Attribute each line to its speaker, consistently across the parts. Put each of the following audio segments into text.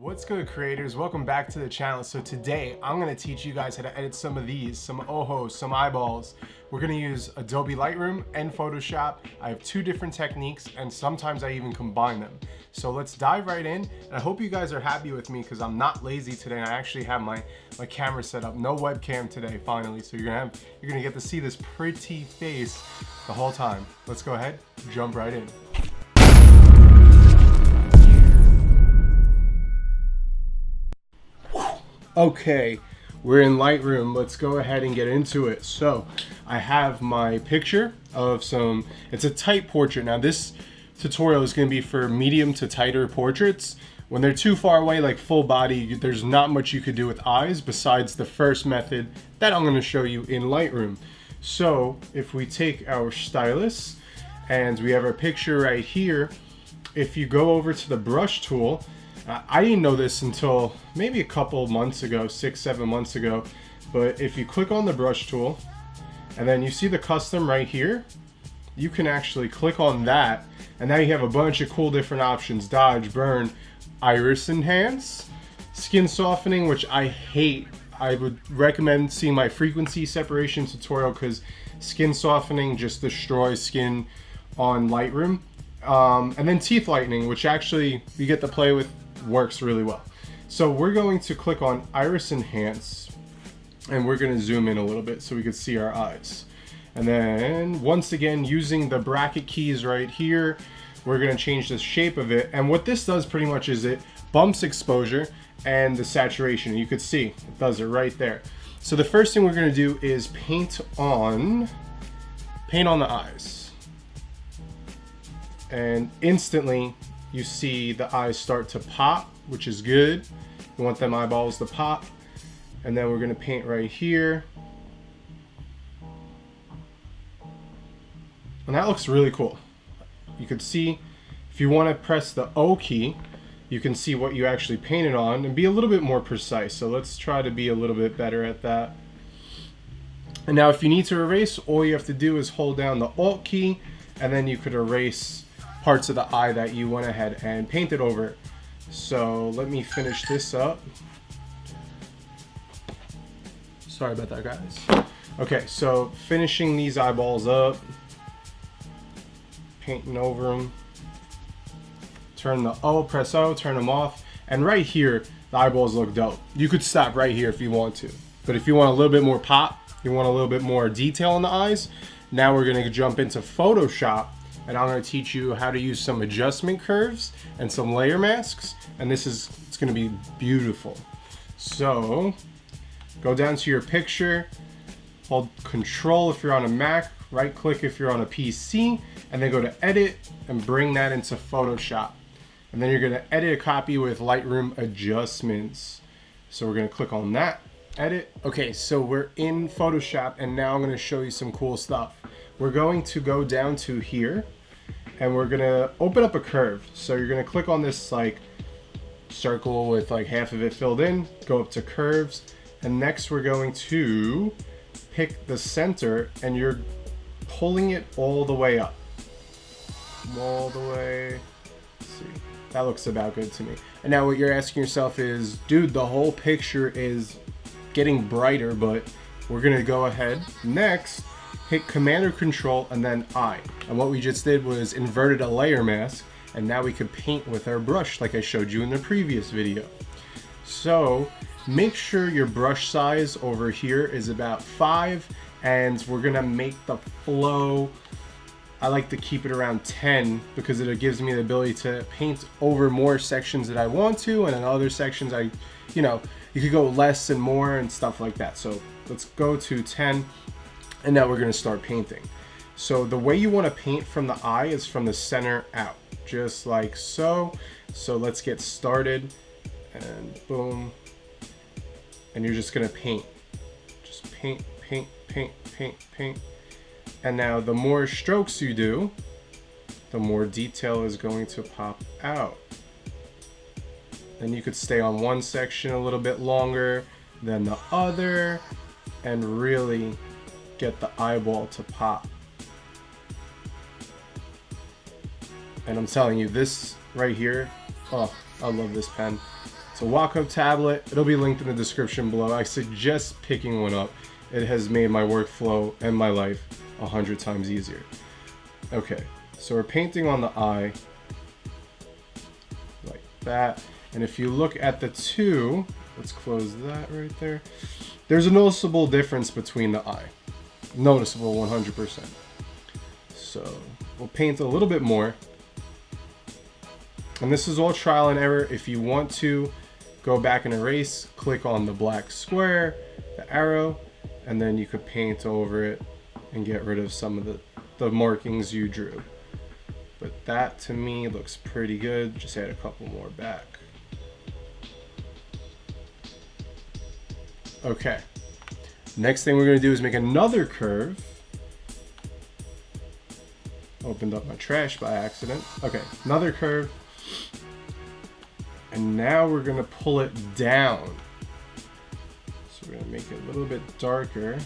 Speaker 1: What's good, creators? Welcome back to the channel. So today I'm going to teach you guys how to edit some of these, some ojos, some eyeballs. We're going to use Adobe Lightroom and Photoshop. I have two different techniques and sometimes I even combine them. So let's dive right in. And I hope you guys are happy with me because I'm not lazy today. I actually have my camera set up. No webcam today, finally. So you're gonna get to see this pretty face the whole time. Let's go ahead, jump right in. Okay, we're in Lightroom. Let's go ahead and get into it. So I have my picture of it's a tight portrait. Now this tutorial is going to be for medium to tighter portraits. When they're too far away, like full body, there's not much you could do with eyes besides the first method that I'm going to show you in Lightroom. So if we take our stylus and we have our picture right here, if you go over to the brush tool, I didn't know this until maybe a couple months ago, 6-7 months ago, but if you click on the brush tool and then you see the custom right here, you can actually click on that and now you have a bunch of cool different options: dodge, burn, iris enhance, skin softening, which I hate. I would recommend seeing my frequency separation tutorial because skin softening just destroys skin on Lightroom. And then teeth lightening, which actually you get to play with, works really well. So we're going to click on iris enhance and we're going to zoom in a little bit so we can see our eyes. And then once again, using the bracket keys right here, we're going to change the shape of it. And what this does pretty much is it bumps exposure and the saturation. You could see it does it right there. So the first thing we're going to do is paint on the eyes. And instantly you see the eyes start to pop, which is good. You want them eyeballs to pop. And then we're gonna paint right here. And that looks really cool. You could see, if you wanna press the O key, you can see what you actually painted on and be a little bit more precise. So let's try to be a little bit better at that. And now if you need to erase, all you have to do is hold down the Alt key and then you could erase parts of the eye that you went ahead and painted over. So let me finish this up. Sorry about that, guys. Okay, so finishing these eyeballs up, painting over them. Turn the O, press O, turn them off. And right here, the eyeballs look dope. You could stop right here if you want to. But if you want a little bit more pop, you want a little bit more detail in the eyes, now we're gonna jump into Photoshop. And I'm going to teach you how to use some adjustment curves and some layer masks, and it's going to be beautiful. So go down to your picture, hold Control if you're on a Mac, right click if you're on a PC, and then go to Edit and bring that into Photoshop. And then you're going to edit a copy with Lightroom adjustments. So we're going to click on that, edit. Okay, so we're in Photoshop and now I'm going to show you some cool stuff. We're going to go down to here and we're gonna open up a curve. So you're gonna click on this circle with half of it filled in, go up to curves, and next we're going to pick the center and you're pulling it all the way up. All the way, let's see, that looks about good to me. And now what you're asking yourself is, dude, the whole picture is getting brighter, but we're gonna go ahead next, hit Command or Control and then I. And what we just did was inverted a layer mask, and now we could paint with our brush like I showed you in the previous video. So make sure your brush size over here is about 5, and we're gonna make the flow, I like to keep it around 10 because it gives me the ability to paint over more sections that I want to, and in other sections you could go less and more and stuff like that. So let's go to 10. And now we're going to start painting. So the way you want to paint from the eye is from the center out, just like so. So let's get started, and boom. And you're just going to paint. Just paint, paint, paint, paint, paint. And now the more strokes you do, the more detail is going to pop out. Then you could stay on one section a little bit longer than the other and really get the eyeball to pop. And I'm telling you, this right here, oh, I love this pen. It's a Wacom tablet. It'll be linked in the description below. I suggest picking one up. It has made my workflow and my life 100 times easier. Okay, so we're painting on the eye like that. And if you look at the two, let's close that right there. There's a noticeable difference between the eye. Noticeable 100%. So we'll paint a little bit more. And this is all trial and error. If you want to go back and erase, click on the black square, the arrow, and then you could paint over it and get rid of some of the markings you drew. But that to me looks pretty good. Just add a couple more back. Okay. Next thing we're going to do is make another curve. Opened up my trash by accident. Okay, another curve. And now we're going to pull it down. So we're going to make it a little bit darker.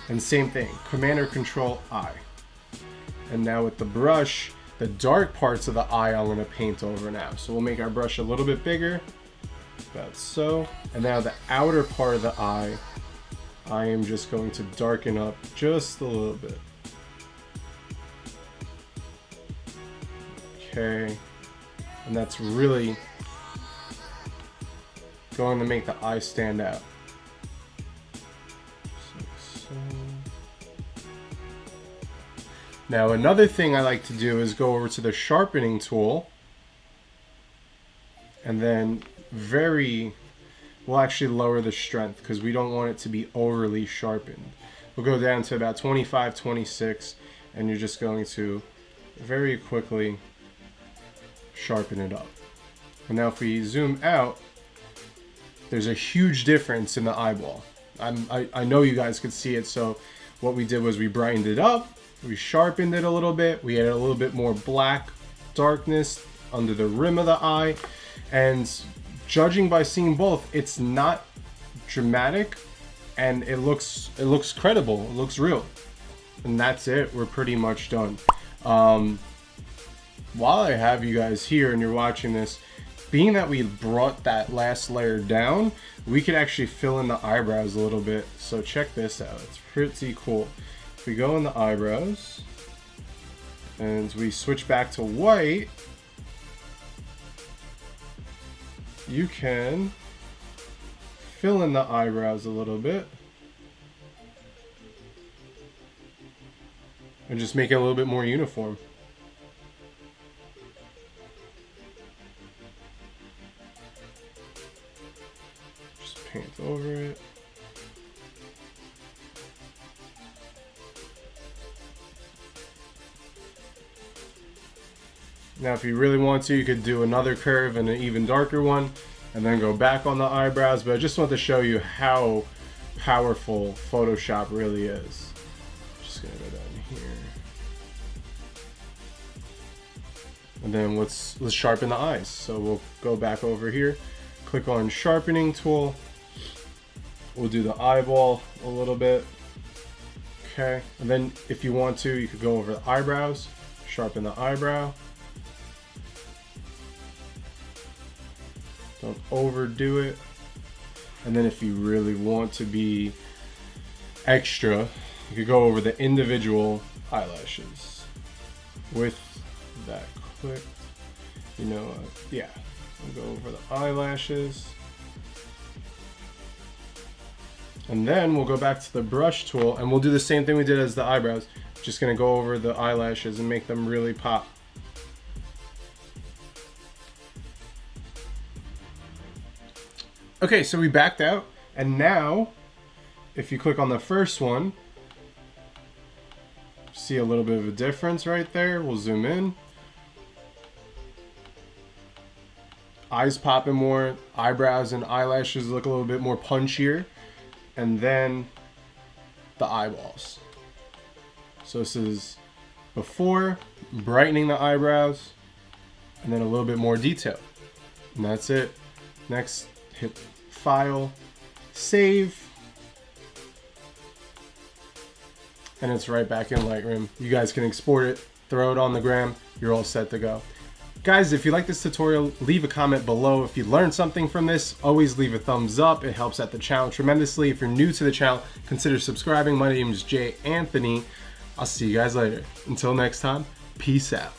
Speaker 1: And same thing, Command or Control I. And now with the brush, the dark parts of the eye I'm going to paint over now. So we'll make our brush a little bit bigger. About so. And now the outer part of the eye, I am just going to darken up just a little bit. Okay. And that's really going to make the eye stand out. So. Now another thing I like to do is go over to the sharpening tool and then we'll actually lower the strength because we don't want it to be overly sharpened. We'll go down to about 25, 26, and you're just going to very quickly sharpen it up. And now if we zoom out, there's a huge difference in the eyeball. I know you guys could see it, so what we did was we brightened it up, we sharpened it a little bit, we added a little bit more black darkness under the rim of the eye, and judging by seeing both, it's not dramatic and it looks credible, it looks real. And that's it, we're pretty much done. While I have you guys here and you're watching this, being that we brought that last layer down, we could actually fill in the eyebrows a little bit. So check this out, it's pretty cool. If we go in the eyebrows and we switch back to white, you can fill in the eyebrows a little bit and just make it a little bit more uniform. Just paint over it. Now if you really want to, you could do another curve and an even darker one and then go back on the eyebrows, but I just want to show you how powerful Photoshop really is. Just gonna go down here. And then let's sharpen the eyes. So we'll go back over here, click on sharpening tool. We'll do the eyeball a little bit. Okay, and then if you want to, you could go over the eyebrows, sharpen the eyebrow. Don't overdo it. And then if you really want to be extra, you could go over the individual eyelashes with that click. You know, yeah, we'll go over the eyelashes. And then we'll go back to the brush tool and we'll do the same thing we did as the eyebrows. Just gonna go over the eyelashes and make them really pop. Okay, so we backed out, and now if you click on the first one, see a little bit of a difference right there. We'll zoom in. Eyes popping more, eyebrows and eyelashes look a little bit more punchier, and then the eyeballs. So this is before, brightening the eyebrows, and then a little bit more detail. And that's it. Next, hit File, Save, and it's right back in Lightroom. You guys can export it, throw it on the gram, you're all set to go. Guys, if you like this tutorial, leave a comment below. If you learned something from this, always leave a thumbs up. It helps out the channel tremendously. If you're new to the channel, consider subscribing. My name is Jay Anthony. I'll see you guys later. Until next time, peace out.